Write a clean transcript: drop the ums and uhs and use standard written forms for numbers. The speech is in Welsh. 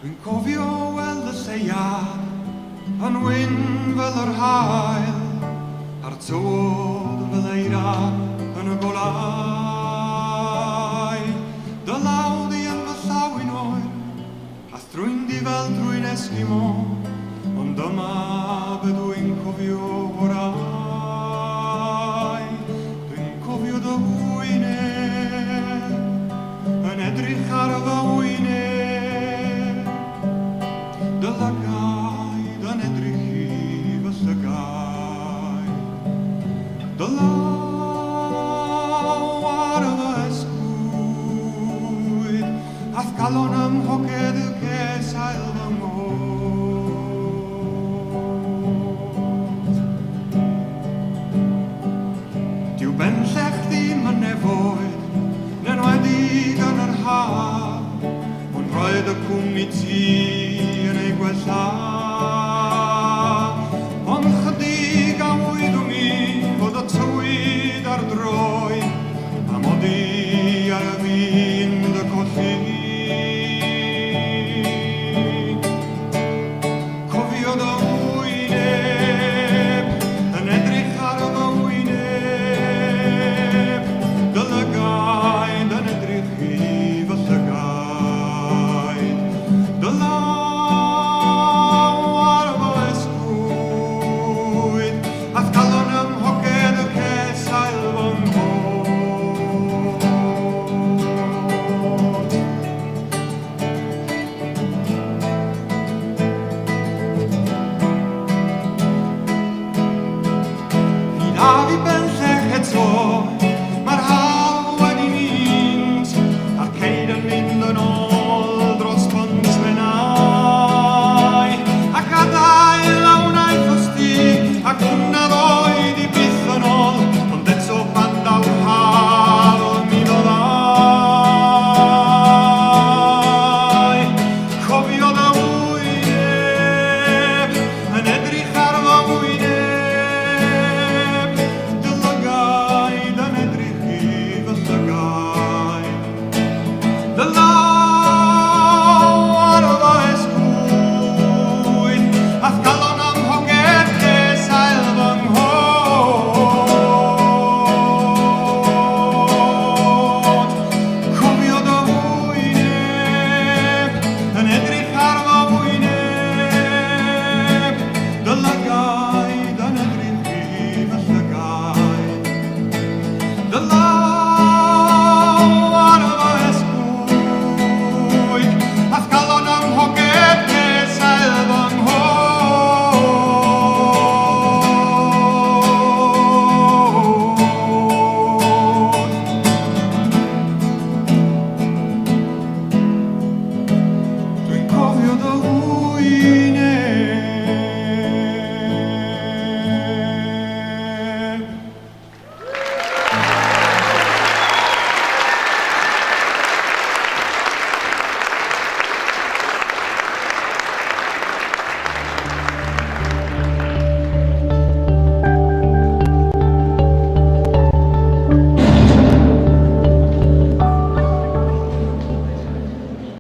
Dwi'n cofio weld y Seiar yn wyn fel yr hael, a'r tywod fel eira yn y golau. Dy law di yn fy llawin oer, a thrwyn di fel drwy'n Esgimo, ond dyma be dwi'n cofio orau. Dwi'n cofio dy wyneb yn edrych ar fy wyneb, dy lygaid yn edrych i fy llygaid, dy law ar fy esgwyd, ath galon ym mhoced y cesail fy ngod. Dyw bellach ddim yn nefoedd, na'n wedig yn yr haf, ond roedd y cwmni ti yn ei gwella.